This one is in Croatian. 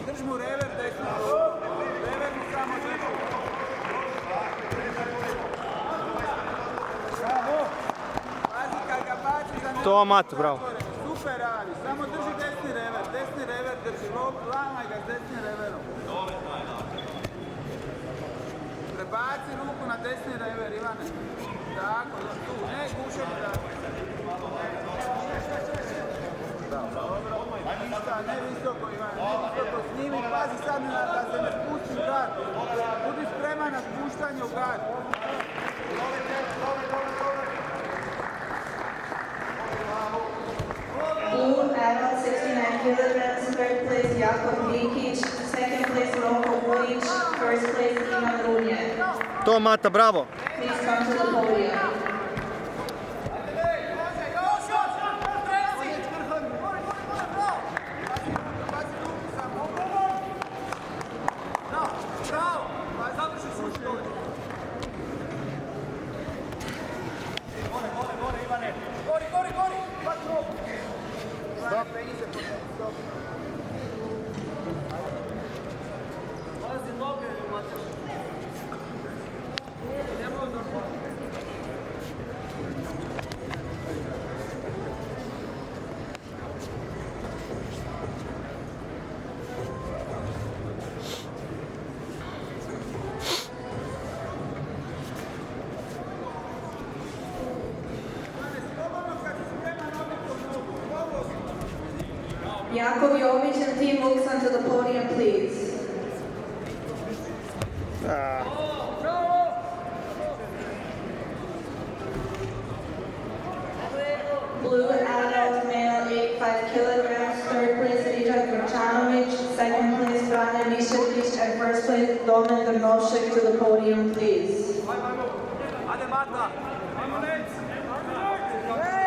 Drž mu rever desno. Rever mu samo drži. Pazi kad ga baci za nebu. To Mato, bravo. Super radi, samo drži desni rever drži. Lamaj ga s desnim reverom. Prebaci ruku na desni rever, Ivane. Tako, tu, ne gušeni radi. Ništa, ne visoko Ivane, ne visoko snimi, pazi sad da se ne spusti u gard. Budi spreman na spuštanje u gard. Blue, adult 69 kilograms, third place Jakov Vikić, second place Roko Vujić, first place Ivan Runje. To Mata, bravo. Please come to the podium. Jakov Jović and team looks onto the podium, please. Blue, adult male, 85 kilograms, third place Riđa Grčanović, second place Frane Mišetić, and first place Domen Drnošek. To the podium, please. Ajde Marta! Ajmo Nec!